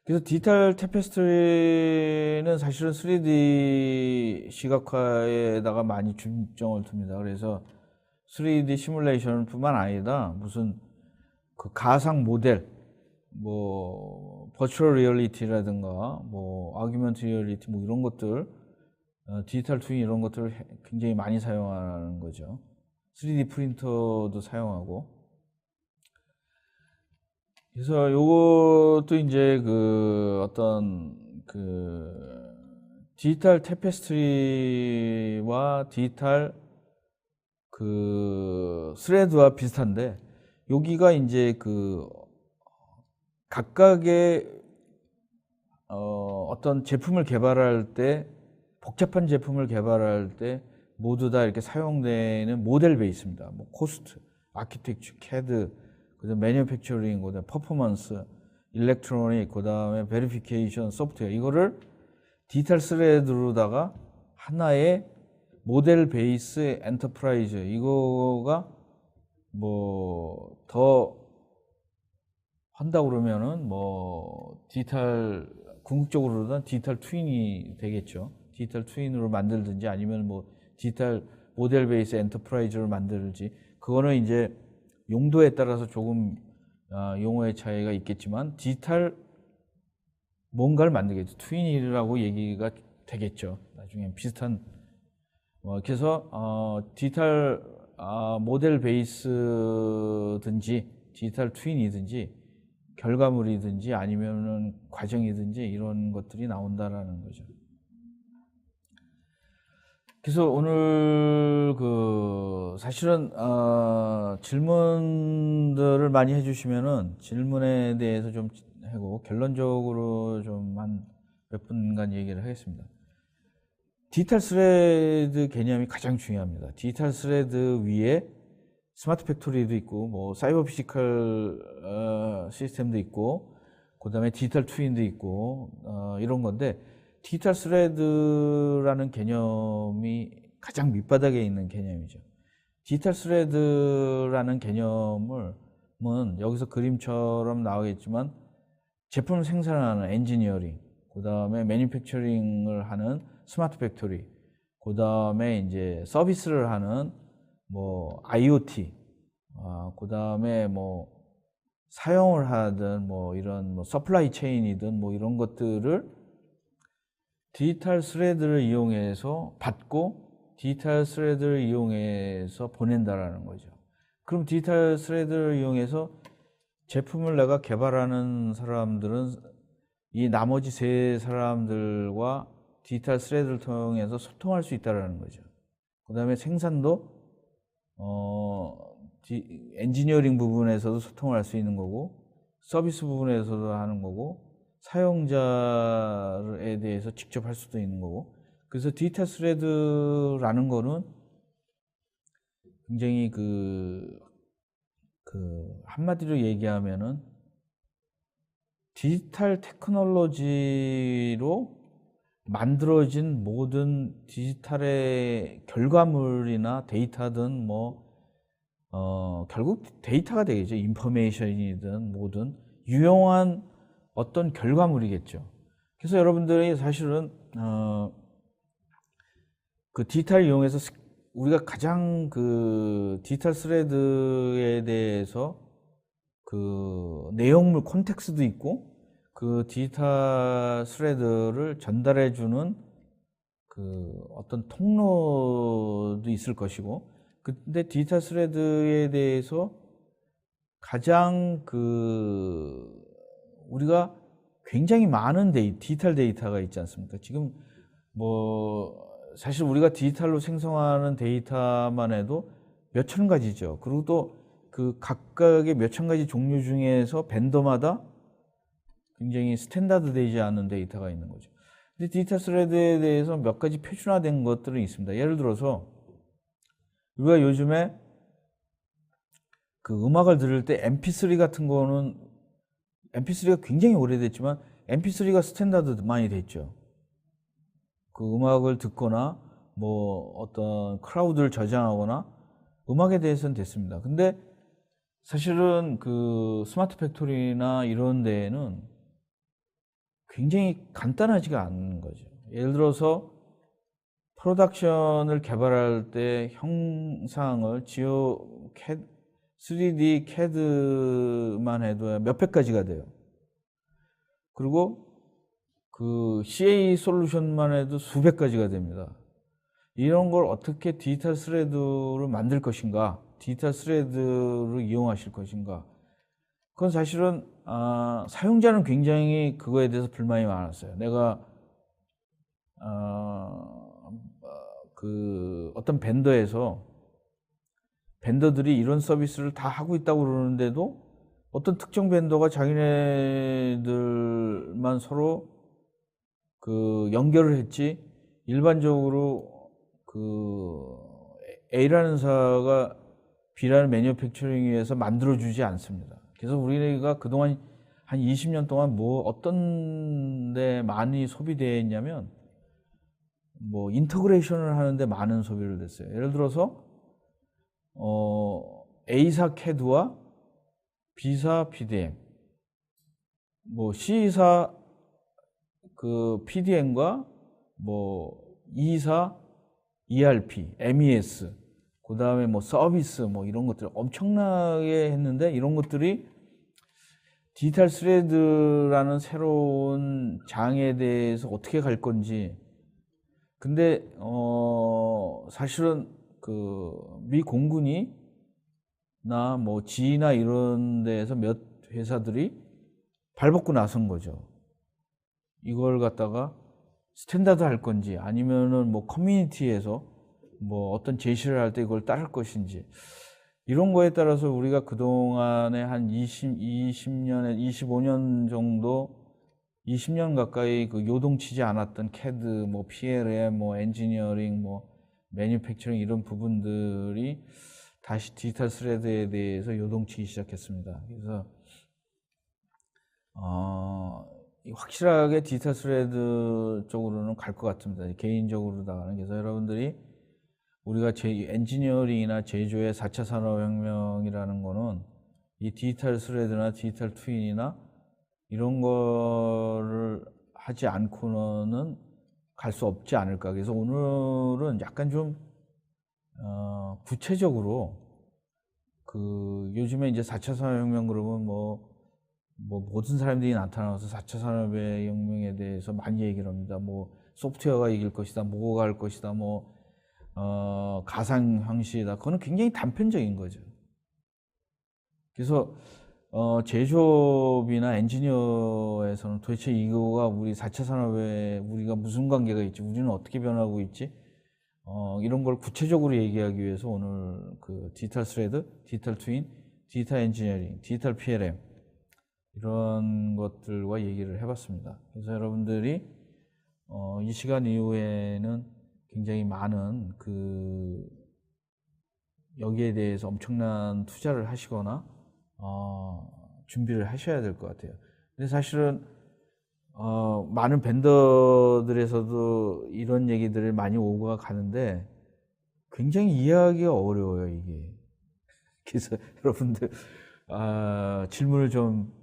그래서 디지털 테페스트리는 사실은 3D 시각화에다가 많이 중점을 둡니다. 그래서 3D 시뮬레이션 뿐만 아니라 무슨 가상 모델, 버추얼 리얼리티라든가 아규먼트 리얼리티 이런 것들, 디지털 트윈 이런 것들을 굉장히 많이 사용하는 거죠. 3D 프린터도 사용하고. 그래서 요것도 이제 디지털 테페스트리와 디지털 스레드와 비슷한데, 여기가 이제 각각의 어떤 제품을 개발할 때, 복잡한 제품을 개발할 때 모두 다 이렇게 사용되는 모델 베이스입니다. 코스트, 아키텍처, 캐드, 그다음 매니팩처링, 그다음 퍼포먼스, 일렉트로닉, 그다음에 베리피케이션 소프트웨어, 이거를 디지털 스레드로다가 하나의 모델 베이스 엔터프라이즈, 이거가 뭐 더 한다고 그러면은 뭐 디지털, 궁극적으로는 디지털 트윈이 되겠죠. 디지털 트윈으로 만들든지 아니면 뭐 디지털 모델 베이스 엔터프라이즈를 만들지, 그거는 이제 용도에 따라서 조금 용어의 차이가 있겠지만 디지털 뭔가를 만들겠죠. 트윈이라고 얘기가 되겠죠. 나중에 비슷한 그래서 디지털 모델 베이스든지 디지털 트윈이든지 결과물이든지 아니면은 과정이든지 이런 것들이 나온다라는 거죠. 그래서 오늘 사실은 질문들을 많이 해주시면은 질문에 대해서 좀 하고 결론적으로 좀 한 몇 분간 얘기를 하겠습니다. 디지털 스레드 개념이 가장 중요합니다. 디지털 스레드 위에 스마트 팩토리도 있고 뭐 사이버 피지컬 시스템도 있고 그다음에 디지털 트윈도 있고 이런 건데, 디지털 스레드라는 개념이 가장 밑바닥에 있는 개념이죠. 디지털 스레드라는 개념은 여기서 그림처럼 나오겠지만 제품 생산하는 엔지니어링, 그다음에 매니팩처링을 하는 스마트 팩토리, 그다음에 이제 서비스를 하는 뭐 IoT, 그다음에 뭐 사용을 하든 뭐 이런 뭐 서플라이 체인이든 뭐 이런 것들을 디지털 스레드를 이용해서 받고 디지털 스레드를 이용해서 보낸다라는 거죠. 그럼 디지털 스레드를 이용해서 제품을 내가 개발하는 사람들은 이 나머지 세 사람들과 디지털 스레드를 통해서 소통할 수 있다는 거죠. 그 다음에 생산도 엔지니어링 부분에서도 소통을 할 수 있는 거고, 서비스 부분에서도 하는 거고, 사용자에 대해서 직접 할 수도 있는 거고. 그래서 디지털 스레드라는 거는 굉장히 한마디로 얘기하면은 디지털 테크놀로지로 만들어진 모든 디지털의 결과물이나 데이터든 결국 데이터가 되겠죠. 인포메이션이든 뭐든 유용한 어떤 결과물이겠죠. 그래서 여러분들이 사실은 그 디지털을 이용해서 우리가 가장 디지털 스레드에 대해서 내용물 콘텍스트도 있고 그 디지털 스레드를 전달해주는 어떤 통로도 있을 것이고, 근데 디지털 스레드에 대해서 가장 우리가 굉장히 많은 디지털 데이터가 있지 않습니까? 지금 사실 우리가 디지털로 생성하는 데이터만 해도 몇천 가지죠. 그리고 또 각각의 몇천 가지 종류 중에서 벤더마다 굉장히 스탠다드 되지 않은 데이터가 있는 거죠. 근데 디지털 스레드에 대해서 몇 가지 표준화된 것들은 있습니다. 예를 들어서 우리가 요즘에 음악을 들을 때 MP3 같은 거는 MP3가 굉장히 오래됐지만 MP3가 스탠다드 많이 됐죠. 음악을 듣거나 어떤 클라우드를 저장하거나 음악에 대해서는 됐습니다. 근데 사실은 스마트 팩토리나 이런 데에는 굉장히 간단하지가 않은 거죠. 예를 들어서 프로덕션을 개발할 때 형상을 3D CAD만 해도 몇백 가지가 돼요. 그리고 CA 솔루션만 해도 수백 가지가 됩니다. 이런 걸 어떻게 디지털 스레드로 만들 것인가, 디지털 스레드를 이용하실 것인가, 그건 사실은 사용자는 굉장히 그거에 대해서 불만이 많았어요. 내가 어떤 벤더들이 이런 서비스를 다 하고 있다고 그러는데도 어떤 특정 벤더가 자기네들만 서로 연결을 했지, 일반적으로 A라는 사가 B라는 매니팩처링에서 만들어주지 않습니다. 그래서 우리가 그동안 한 20년 동안 뭐 어떤 데 많이 소비되어 있냐면 뭐 인터그레이션을 하는데 많은 소비를 했어요. 예를 들어서 A사 CAD와 B사 PDM, 뭐 C사 그 PDM과 뭐 E사 ERP, MES, 그 다음에 뭐 서비스 뭐 이런 것들 엄청나게 했는데, 이런 것들이 디지털 스레드라는 새로운 장에 대해서 어떻게 갈 건지. 근데 사실은 그 미 공군이나 뭐 지나 이런 데에서 몇 회사들이 발벗고 나선 거죠. 이걸 갖다가 스탠다드 할 건지 아니면은 뭐 커뮤니티에서 뭐 어떤 제시를 할 때 이걸 따를 것인지, 이런 거에 따라서 우리가 그동안에 한 20년에 25년 정도, 20년 가까이 그 요동치지 않았던 CAD, 뭐 PLM, 뭐 엔지니어링, 뭐 매니팩처링 이런 부분들이 다시 디지털 스레드에 대해서 요동치기 시작했습니다. 그래서 확실하게 디지털 스레드 쪽으로는 갈 것 같습니다. 개인적으로다가는. 그래서 여러분들이 우리가 엔지니어링이나 제조의 4차 산업혁명이라는 거는 이 디지털 스레드나 디지털 트윈이나 이런 거를 하지 않고는 갈 수 없지 않을까. 그래서 오늘은 약간 좀 구체적으로 그 요즘에 이제 4차 산업혁명 그러면 뭐 모든 사람들이 나타나서 4차 산업의 혁명에 대해서 많이 얘기를 합니다. 뭐 소프트웨어가 이길 것이다, 뭐가 할 것이다, 뭐 가상 형식이다. 그거는 굉장히 단편적인 거죠. 그래서 제조업이나 엔지니어에서는 도대체 이거가 우리 4차 산업에 우리가 무슨 관계가 있지, 우리는 어떻게 변하고 있지, 이런 걸 구체적으로 얘기하기 위해서 오늘 그 디지털 스레드, 디지털 트윈, 디지털 엔지니어링, 디지털 PLM 이런 것들과 얘기를 해봤습니다. 그래서 여러분들이 이 시간 이후에는 굉장히 많은 그 여기에 대해서 엄청난 투자를 하시거나 준비를 하셔야 될 것 같아요. 근데 사실은 많은 벤더들에서도 이런 얘기들을 많이 오고 가는데 굉장히 이해하기가 어려워요, 이게. 그래서 여러분들 질문을 좀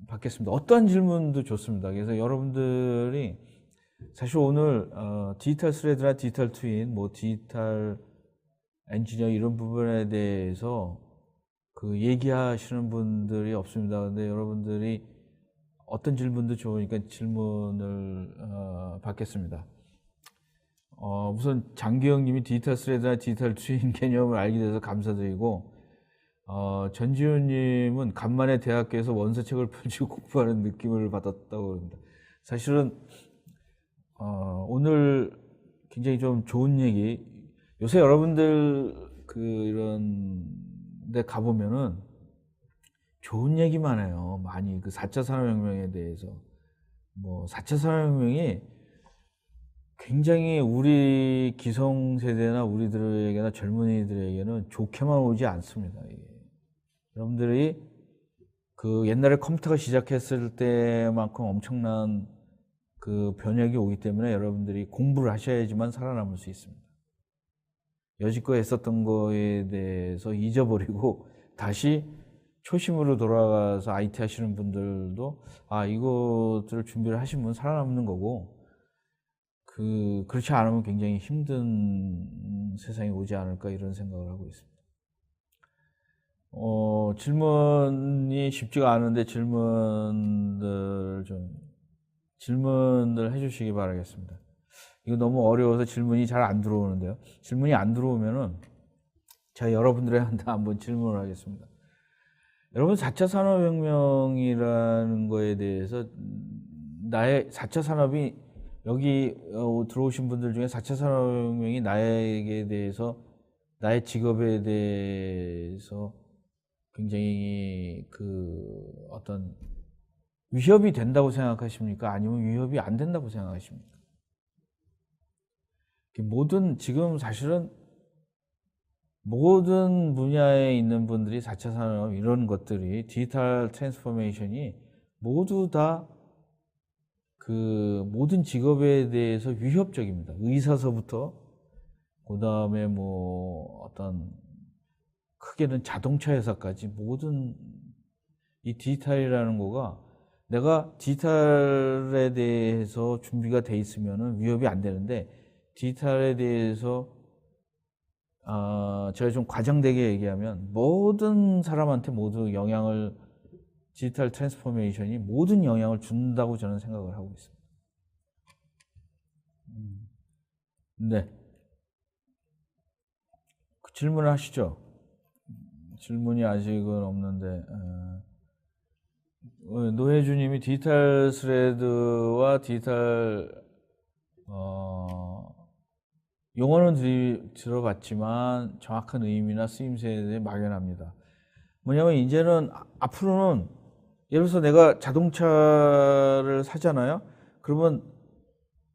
받겠습니다. 어떠한 질문도 좋습니다. 그래서 여러분들이 사실 오늘 디지털 스레드나 디지털 트윈, 뭐 디지털 엔지니어 이런 부분에 대해서 그 얘기하시는 분들이 없습니다. 근데 여러분들이 어떤 질문도 좋으니까 질문을 받겠습니다. 우선 장기영 님이 디지털 스레드나 디지털 트윈 개념을 알게 돼서 감사드리고, 전지훈 님은 간만에 대학교에서 원서책을 펼치고 공부하는 느낌을 받았다고 합니다. 사실은 오늘 굉장히 좀 좋은 얘기, 요새 여러분들 그 이런 데 가보면은 좋은 얘기만 해요. 많이 그 4차 산업혁명에 대해서. 뭐 4차 산업혁명이 굉장히 우리 기성세대나 우리들에게나 젊은이들에게는 좋게만 오지 않습니다. 이게. 여러분들이 그 옛날에 컴퓨터가 시작했을 때만큼 엄청난 그 변혁이 오기 때문에 여러분들이 공부를 하셔야지만 살아남을 수 있습니다. 여지껏 했었던 거에 대해서 잊어버리고 다시 초심으로 돌아가서 IT 하시는 분들도 이것들을 준비를 하시면 살아남는 거고, 그렇지 않으면 굉장히 힘든 세상이 오지 않을까 이런 생각을 하고 있습니다. 질문이 쉽지가 않은데 질문들 해주시기 바라겠습니다. 이거 너무 어려워서 질문이 잘 안 들어오는데요. 질문이 안 들어오면은 제가 여러분들한테 한번 질문을 하겠습니다. 여러분 4차 산업혁명이라는 거에 대해서 나의 4차 산업이 여기 들어오신 분들 중에 4차 산업혁명이 나에게 대해서, 나의 직업에 대해서 굉장히 그 어떤 위협이 된다고 생각하십니까? 아니면 위협이 안 된다고 생각하십니까? 모든 지금 사실은 모든 분야에 있는 분들이 4차 산업 이런 것들이 디지털 트랜스포메이션이 모두 다 그 모든 직업에 대해서 위협적입니다. 의사서부터 그다음에 뭐 어떤 크게는 자동차 회사까지 모든 이 디지털이라는 거가 내가 디지털에 대해서 준비가 돼 있으면은 위협이 안 되는데 디지털에 대해서 제가 좀 과장되게 얘기하면 모든 사람한테 모두 영향을 디지털 트랜스포메이션이 모든 영향을 준다고 저는 생각을 하고 있습니다. 네. 질문을 하시죠. 질문이 아직은 없는데 노혜주님이 디지털 스레드와 디지털 용어는 들어봤지만 정확한 의미나 쓰임새에 대해 막연합니다. 뭐냐면 이제는 앞으로는 예를 들어서 내가 자동차를 사잖아요. 그러면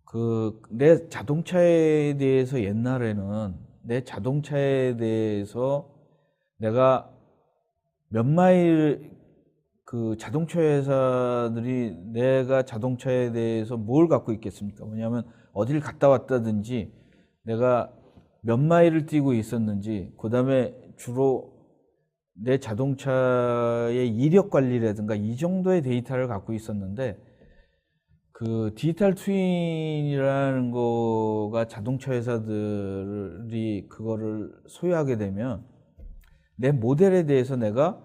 그 내 자동차에 대해서 옛날에는 내 자동차에 대해서 내가 몇 마일 그 자동차 회사들이 내가 자동차에 대해서 뭘 갖고 있겠습니까? 뭐냐면 어딜 갔다 왔다든지 내가 몇 마일을 뛰고 있었는지 그다음에 주로 내 자동차의 이력 관리라든가 이 정도의 데이터를 갖고 있었는데 그 디지털 트윈이라는 거가 자동차 회사들이 그거를 소유하게 되면 내 모델에 대해서 내가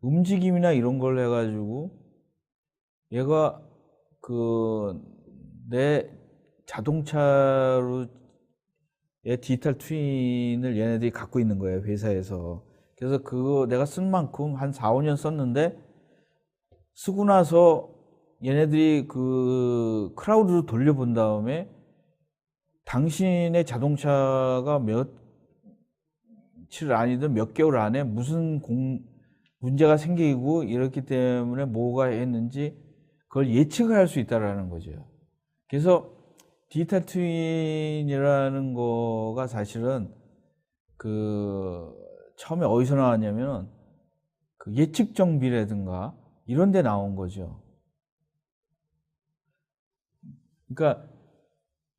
움직임이나 이런 걸 해가지고 얘가 그 내 자동차로의 디지털 트윈을 얘네들이 갖고 있는 거예요, 회사에서. 그래서 그거 내가 쓴 만큼 한 4, 5년 썼는데 쓰고 나서 얘네들이 그 클라우드로 돌려본 다음에 당신의 자동차가 며칠 아니든 몇 개월 안에 무슨 문제가 생기고 이렇기 때문에 뭐가 했는지 그걸 예측을 할 수 있다는 거죠. 그래서 디지털 트윈이라는 거가 사실은 그 처음에 어디서 나왔냐면 그 예측 정비라든가 이런 데 나온 거죠. 그러니까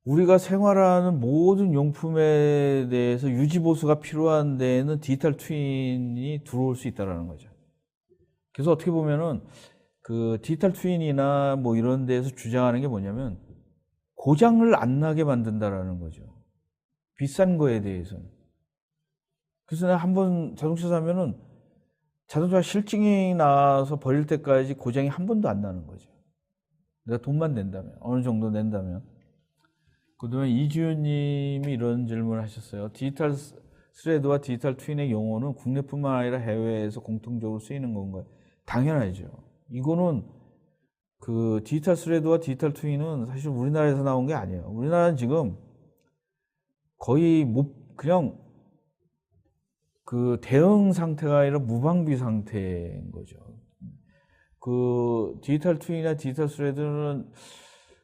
우리가 생활하는 모든 용품에 대해서 유지보수가 필요한 데에는 디지털 트윈이 들어올 수 있다는 거죠. 그래서 어떻게 보면은 그 디지털 트윈이나 뭐 이런 데에서 주장하는 게 뭐냐면 고장을 안 나게 만든다라는 거죠. 비싼 거에 대해서는. 그래서 내가 한번 자동차 사면은 자동차 실증이 나서 버릴 때까지 고장이 한 번도 안 나는 거죠. 내가 돈만 낸다면, 어느 정도 낸다면. 그다음에 이주연님이 이런 질문을 하셨어요. 디지털 스레드와 디지털 트윈의 용어는 국내뿐만 아니라 해외에서 공통적으로 쓰이는 건가요? 당연하죠. 이거는 그 디지털 스레드와 디지털 트윈은 사실 우리나라에서 나온 게 아니에요. 우리나라는 지금 거의 그냥 그 대응 상태가 아니라 무방비 상태인 거죠. 그 디지털 트윈이나 디지털 스레드는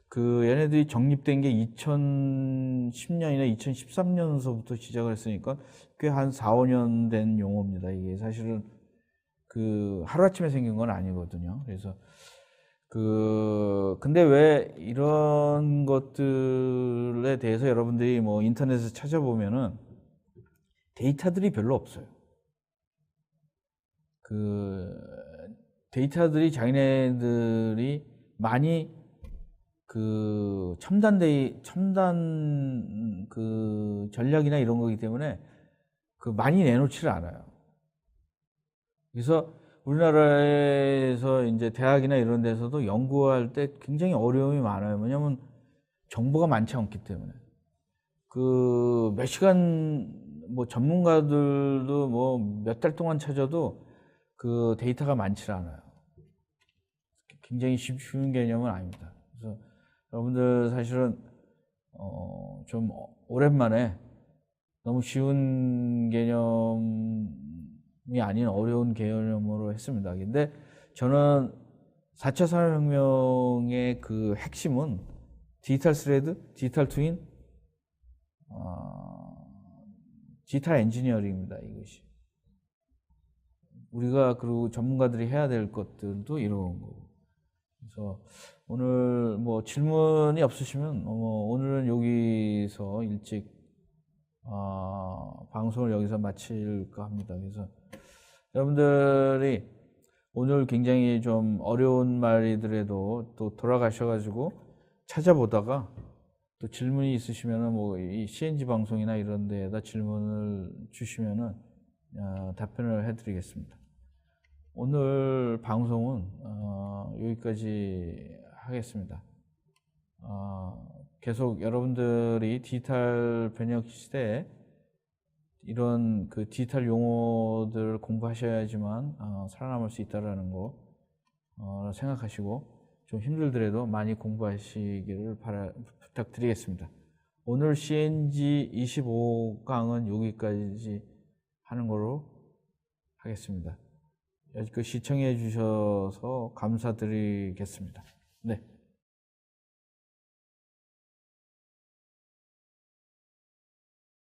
그 얘네들이 정립된 게 2010년이나 2013년서부터 시작을 했으니까 꽤 한 4, 5년 된 용어입니다. 이게 사실은 그 하루아침에 생긴 건 아니거든요. 그래서 근데 왜 이런 것들에 대해서 여러분들이 뭐 인터넷에서 찾아보면은 데이터들이 별로 없어요. 그 데이터들이 자기네들이 많이 그 첨단 그 전략이나 이런 거기 때문에 그 많이 내놓지를 않아요. 그래서 우리나라에서 이제 대학이나 이런 데서도 연구할 때 굉장히 어려움이 많아요. 왜냐면 정보가 많지 않기 때문에. 그 몇 시간 뭐 전문가들도 뭐 몇 달 동안 찾아도 그 데이터가 많지 않아요. 굉장히 쉬운 개념은 아닙니다. 그래서 여러분들 사실은 좀 오랜만에 너무 쉬운 개념이 아닌 어려운 개념으로 했습니다. 근데 저는 4차 산업혁명의 그 핵심은 디지털 스레드, 디지털 트윈, 디지털 엔지니어링입니다, 이것이. 우리가 그리고 전문가들이 해야 될 것들도 이런 거고. 그래서 오늘 뭐 질문이 없으시면 오늘은 여기서 일찍 방송을 여기서 마칠까 합니다. 그래서 여러분들이 오늘 굉장히 좀 어려운 말이더라도 또 돌아가셔가지고 찾아보다가 또 질문이 있으시면은 뭐 이 CNG 방송이나 이런 데에다 질문을 주시면은 답변을 해드리겠습니다. 오늘 방송은 여기까지 하겠습니다. 계속 여러분들이 디지털 번역 시대에 이런 그 디지털 용어들을 공부하셔야지만 살아남을 수 있다라는 거 생각하시고 좀 힘들더라도 많이 공부하시기를 부탁드리겠습니다. 오늘 CNG 25강은 여기까지 하는 거로 하겠습니다. 여기까지 시청해 주셔서 감사드리겠습니다. 네.